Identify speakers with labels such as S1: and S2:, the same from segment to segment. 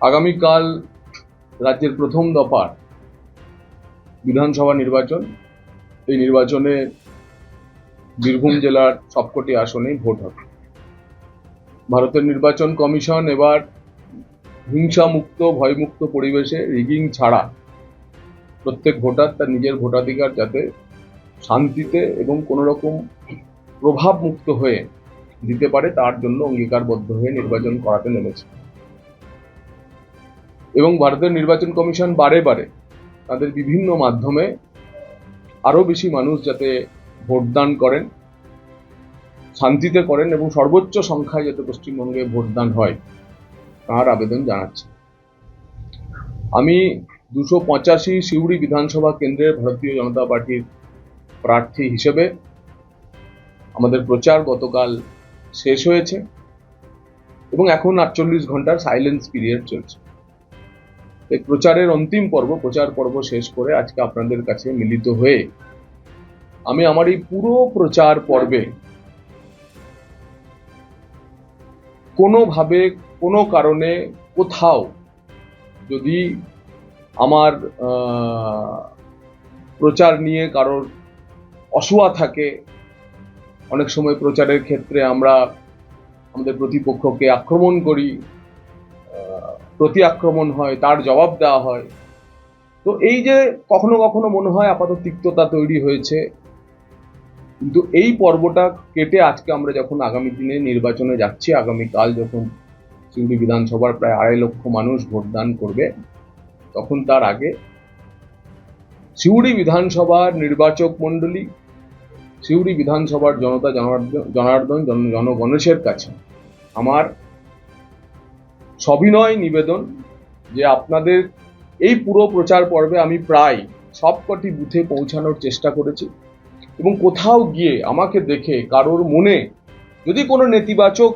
S1: আগামীকাল রাজ্যের প্রথম দফার বিধানসভা নির্বাচন। এই নির্বাচনে বীরভূম জেলার সবকটি আসনেই ভোট হবে। ভারতের নির্বাচন কমিশন এবার হিংসামুক্ত ভয়মুক্ত পরিবেশে রিগিং ছাড়া প্রত্যেক ভোটার তার নিজের ভোটাধিকার যাতে শান্তিতে এবং কোনো রকম প্রভাব মুক্ত হয়ে দিতে পারে তার জন্য অঙ্গীকারবদ্ধ হয়ে নির্বাচন করাতে নেমেছে। এবং ভারতের নির্বাচন কমিশন বারে বারে তাদের বিভিন্ন মাধ্যমে আরো বেশি মানুষ যাতে ভোটদান করেন, শান্তিতে করেন এবং সর্বোচ্চ সংখ্যায় যাতে পশ্চিমবঙ্গে ভোটদান হয় তার আবেদন জানাচ্ছে। আমি 285 সিউড়ি বিধানসভা কেন্দ্রের ভারতীয় জনতা পার্টির প্রার্থী হিসেবে আমাদের প্রচার গতকাল শেষ হয়েছে এবং এখন 48 ঘন্টার সাইলেন্স পিরিয়ড চলছে। এই প্রচারের অন্তিম পর্ব, প্রচার পর্ব শেষ করে আজকে আপনাদের কাছে মিলিত হয়ে আমি আমার এই পুরো প্রচার পর্বে কোনোভাবে কোনো কারণে কোথাও যদি আমার প্রচার নিয়ে কারোর অসুয়া থাকে, অনেক সময় প্রচারের ক্ষেত্রে আমরা আমাদের প্রতিপক্ষকে আক্রমণ করি, প্রতি আক্রমণ হয়, তার জবাব দেওয়া হয়। তো এই যে কখনো কখনো মনে হয় আপাতত তিক্ততা তৈরি হয়েছে, কিন্তু এই পর্বটা কেটে আজকে আমরা যখন আগামী দিনে নির্বাচনে যাচ্ছি, আগামীকাল যখন সিউড়ি বিধানসভার প্রায় 2.5 লক্ষ মানুষ ভোটদান করবে, তখন তার আগে সিউড়ি বিধানসভার নির্বাচক মণ্ডলী, সিউড়ি বিধানসভার জনতা জনার্দন জনগণেশের কাছে আমার সবিনয় নিবেদন যে আপনাদের এই পুরো প্রচার পর্বে আমি প্রায় সবকটি বুথে পৌঁছানোর চেষ্টা করেছি এবং কোথাও গিয়ে আমাকে দেখে কারোর মনে যদি কোনো নেতিবাচক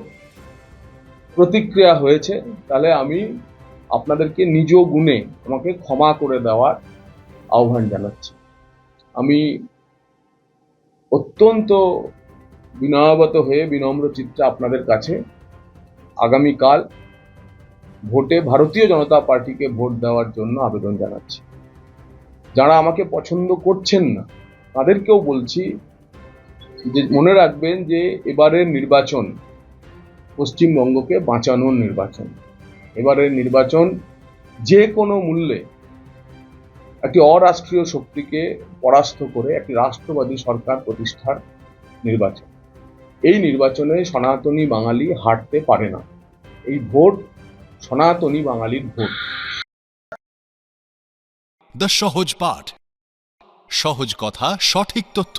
S1: প্রতিক্রিয়া হয়েছে তাহলে আমি আপনাদেরকে নিজ গুণে আমাকে ক্ষমা করে দেওয়ার আহ্বান জানাচ্ছি। আমি অত্যন্ত বিনয়াগত হয়ে বিনম্র চিত্তে আপনাদের কাছে আগামীকাল ভোটে ভারতীয় জনতা পার্টিকে ভোট দেওয়ার জন্য আবেদন জানাচ্ছি। যারা আমাকে পছন্দ করছেন না তাদেরকেও বলছি যে মনে রাখবেন যে এবারের নির্বাচন পশ্চিমবঙ্গকে বাঁচানোর নির্বাচন। এবারের নির্বাচন যে কোনো মূল্যে একটি অরাষ্ট্রীয় শক্তিকে পরাস্ত করে একটি রাষ্ট্রবাদী সরকার প্রতিষ্ঠার নির্বাচন। এই নির্বাচনে সনাতনী বাঙালি হারতে পারে না। এই ভোট সনাতনী বাঙালির ভোট।
S2: দ্য সহজ পাঠ, সহজ কথা, সঠিক তথ্য।